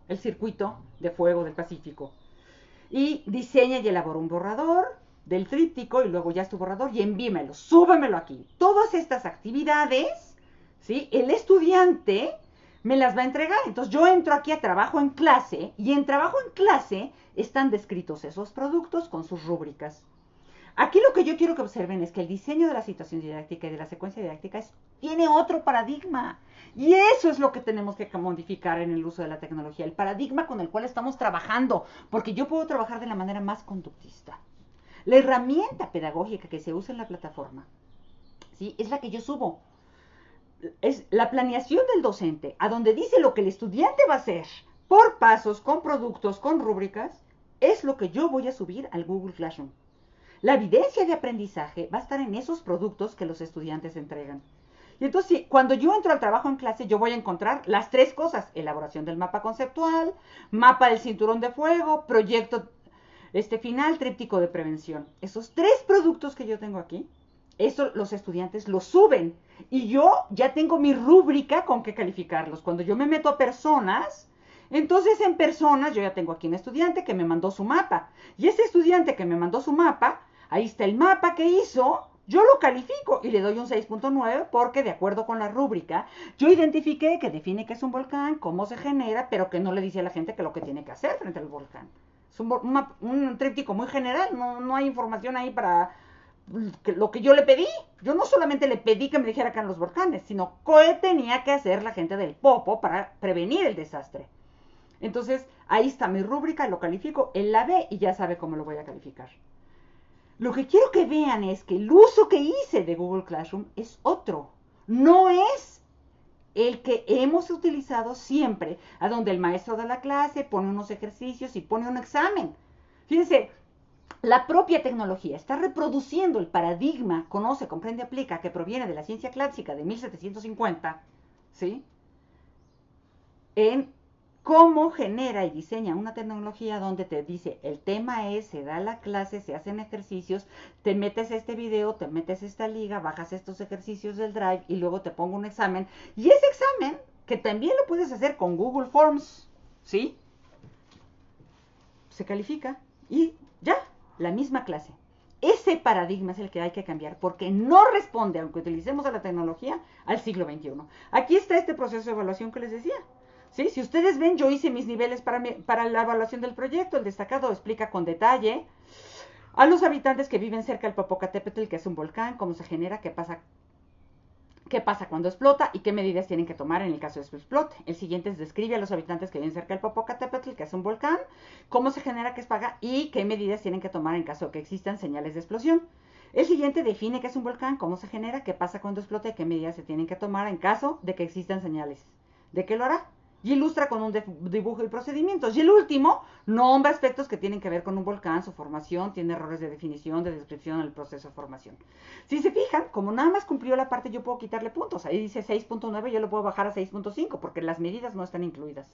de fuego del Pacífico. Y diseña y elabora un borrador del tríptico y luego ya es tu borrador y envíamelo, súbemelo aquí. Todas estas actividades, ¿sí? El estudiante me las va a entregar. Entonces yo entro aquí a trabajo en clase y en trabajo en clase están descritos esos productos con sus rúbricas. Aquí lo que yo quiero que observen es que el diseño de la situación didáctica y de la secuencia didáctica tiene otro paradigma. Y eso es lo que tenemos que modificar en el uso de la tecnología, el paradigma con el cual estamos trabajando, porque yo puedo trabajar de la manera más conductista. La herramienta pedagógica que se usa en la plataforma, ¿sí?, es la que yo subo. Es la planeación del docente, a donde dice lo que el estudiante va a hacer, por pasos, con productos, con rúbricas, es lo que yo voy a subir al Google Classroom. La evidencia de aprendizaje va a estar en esos productos que los estudiantes entregan. Y entonces, cuando yo entro al trabajo en clase, yo voy a encontrar las tres cosas: elaboración del mapa conceptual, mapa del cinturón de fuego, proyecto final, tríptico de prevención. Esos tres productos que yo tengo aquí, eso los estudiantes los suben. Y yo ya tengo mi rúbrica con qué calificarlos. Cuando yo me meto a personas, entonces en personas yo ya tengo aquí un estudiante que me mandó su mapa. Y ese estudiante que me mandó su mapa, ahí está el mapa que hizo, yo lo califico y le doy un 6.9 porque de acuerdo con la rúbrica, yo identifiqué que define qué es un volcán, cómo se genera, pero que no le dice a la gente que lo que tiene que hacer frente al volcán. Es un tríptico muy general, no hay información ahí para lo que yo le pedí. Yo no solamente le pedí que me dijera que eran los volcanes, sino qué tenía que hacer la gente del Popo para prevenir el desastre. Entonces, ahí está mi rúbrica, lo califico, él la ve y ya sabe cómo lo voy a calificar. Lo que quiero que vean es que el uso que hice de Google Classroom es otro. No es el que hemos utilizado siempre, a donde el maestro da la clase, pone unos ejercicios y pone un examen. Fíjense, la propia tecnología está reproduciendo el paradigma conoce, comprende, aplica, que proviene de la ciencia clásica de 1750, ¿sí?, en cómo genera y diseña una tecnología donde te dice, el tema es, se da la clase, se hacen ejercicios, te metes este video, te metes esta liga, bajas estos ejercicios del Drive y luego te pongo un examen. Y ese examen, que también lo puedes hacer con Google Forms, ¿sí?, se califica y ya, la misma clase. Ese paradigma es el que hay que cambiar porque no responde, aunque utilicemos a la tecnología, al siglo XXI. Aquí está este proceso de evaluación que les decía. ¿Sí? Si ustedes ven, yo hice mis niveles para la evaluación del proyecto. El destacado explica con detalle a los habitantes que viven cerca del Popocatépetl, que es un volcán, cómo se genera, qué pasa cuando explota y qué medidas tienen que tomar en el caso de que explote. El siguiente describe a los habitantes que viven cerca del Popocatépetl, que es un volcán, cómo se genera, qué espaga y qué medidas tienen que tomar en caso de que existan señales de explosión. El siguiente define qué es un volcán, cómo se genera, qué pasa cuando explota y qué medidas se tienen que tomar en caso de que existan señales. ¿De qué lo hará? Y ilustra con un dibujo y procedimientos. Y el último nombra aspectos que tienen que ver con un volcán, su formación, tiene errores de definición, de descripción del proceso de formación. Si se fijan, como nada más cumplió la parte, yo puedo quitarle puntos. Ahí dice 6.9, yo lo puedo bajar a 6.5 porque las medidas no están incluidas.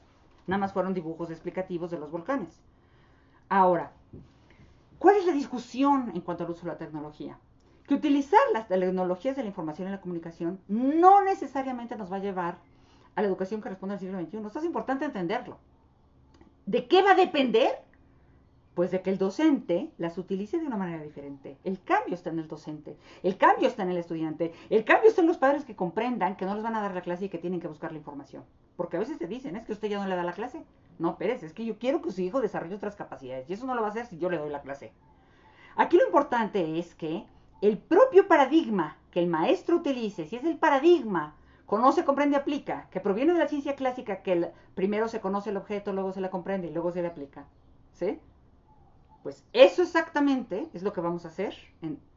Nada más fueron dibujos explicativos de los volcanes. Ahora, ¿cuál es la discusión en cuanto al uso de la tecnología? Que utilizar las tecnologías de la información y la comunicación no necesariamente nos va a llevar a la educación que responde al siglo XXI. Esto es importante entenderlo. ¿De qué va a depender? Pues de que el docente las utilice de una manera diferente. El cambio está en el docente, el cambio está en el estudiante, el cambio está en los padres que comprendan que no les van a dar la clase y que tienen que buscar la información. Porque a veces te dicen, es que usted ya no le da la clase. No, Pérez, es que yo quiero que su hijo desarrolle otras capacidades y eso no lo va a hacer si yo le doy la clase. Aquí lo importante es que el propio paradigma que el maestro utilice, si es el paradigma conoce, comprende, aplica, que proviene de la ciencia clásica, que primero se conoce el objeto, luego se le comprende y luego se le aplica, ¿sí? Pues eso exactamente es lo que vamos a hacer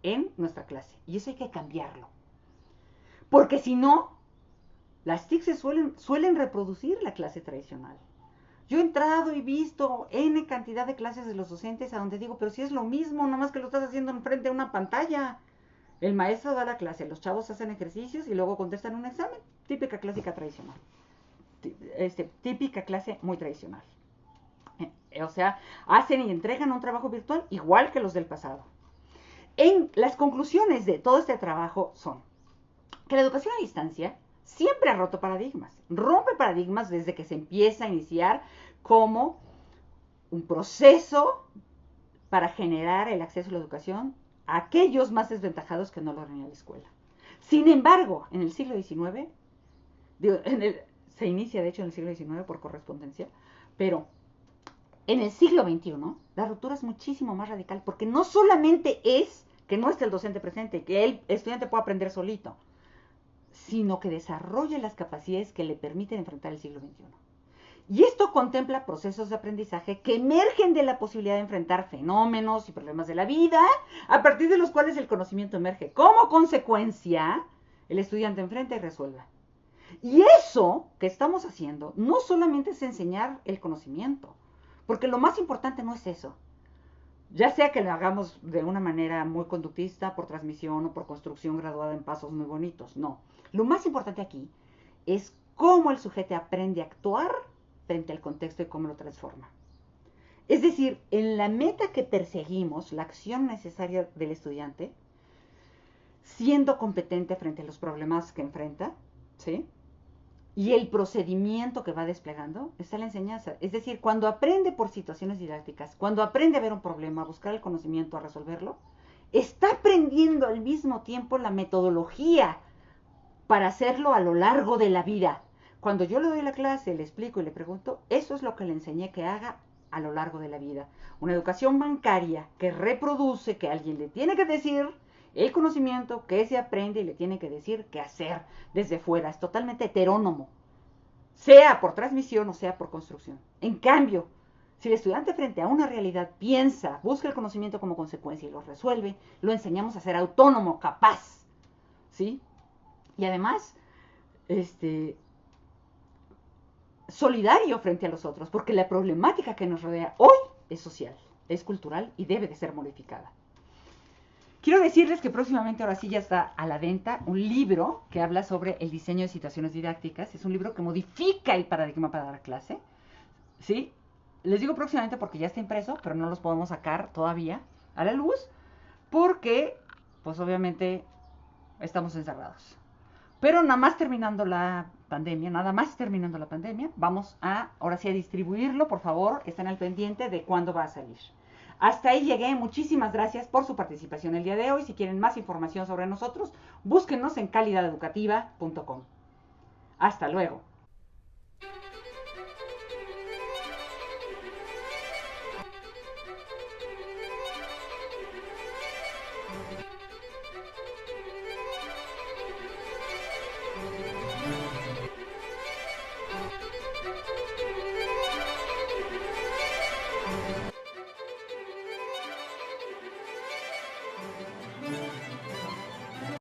en nuestra clase. Y eso hay que cambiarlo. Porque si no, las TIC suelen reproducir la clase tradicional. Yo he entrado y visto N cantidad de clases de los docentes a donde digo, pero si es lo mismo, nada más que lo estás haciendo enfrente de una pantalla. El maestro da la clase, los chavos hacen ejercicios y luego contestan un examen. Típica clásica tradicional. Típica clase muy tradicional. O sea, hacen y entregan un trabajo virtual igual que los del pasado. En las conclusiones de todo este trabajo son que la educación a distancia siempre ha roto paradigmas. Rompe paradigmas desde que se empieza a iniciar como un proceso para generar el acceso a la educación a aquellos más desventajados que no logran ir a la escuela. Sin embargo, en el siglo XIX, se inicia de hecho en el siglo XIX por correspondencia, pero en el siglo XXI la ruptura es muchísimo más radical, porque no solamente es que no esté el docente presente, que el estudiante pueda aprender solito, sino que desarrolle las capacidades que le permiten enfrentar el siglo XXI. Y esto contempla procesos de aprendizaje que emergen de la posibilidad de enfrentar fenómenos y problemas de la vida, a partir de los cuales el conocimiento emerge. Como consecuencia, el estudiante enfrenta y resuelve. Y eso que estamos haciendo no solamente es enseñar el conocimiento, porque lo más importante no es eso. Ya sea que lo hagamos de una manera muy conductista, por transmisión o por construcción graduada en pasos muy bonitos. No. Lo más importante aquí es cómo el sujeto aprende a actuar frente al contexto y cómo lo transforma. Es decir, en la meta que perseguimos, la acción necesaria del estudiante, siendo competente frente a los problemas que enfrenta, ¿sí? Y el procedimiento que va desplegando, está la enseñanza. Es decir, cuando aprende por situaciones didácticas, cuando aprende a ver un problema, a buscar el conocimiento, a resolverlo, está aprendiendo al mismo tiempo la metodología para hacerlo a lo largo de la vida. Cuando yo le doy la clase, le explico y le pregunto, eso es lo que le enseñé que haga a lo largo de la vida. Una educación bancaria que reproduce, que alguien le tiene que decir el conocimiento, que se aprende y le tiene que decir qué hacer desde fuera. Es totalmente heterónomo, sea por transmisión o sea por construcción. En cambio, si el estudiante frente a una realidad piensa, busca el conocimiento como consecuencia y lo resuelve, lo enseñamos a ser autónomo, capaz, ¿sí? Y además, solidario frente a los otros, porque la problemática que nos rodea hoy es social, es cultural y debe de ser modificada. Quiero decirles que próximamente, ahora sí, ya está a la venta un libro que habla sobre el diseño de situaciones didácticas. Es un libro que modifica el paradigma para dar clase, ¿sí? Les digo próximamente porque ya está impreso, pero no los podemos sacar todavía a la luz, porque, pues obviamente, estamos encerrados. Pero nada más terminando la pandemia, vamos a, ahora sí, a distribuirlo. Por favor, estén al pendiente de cuándo va a salir. Hasta ahí llegué. Muchísimas gracias por su participación el día de hoy. Si quieren más información sobre nosotros, búsquenos en calidadeducativa.com. Hasta luego.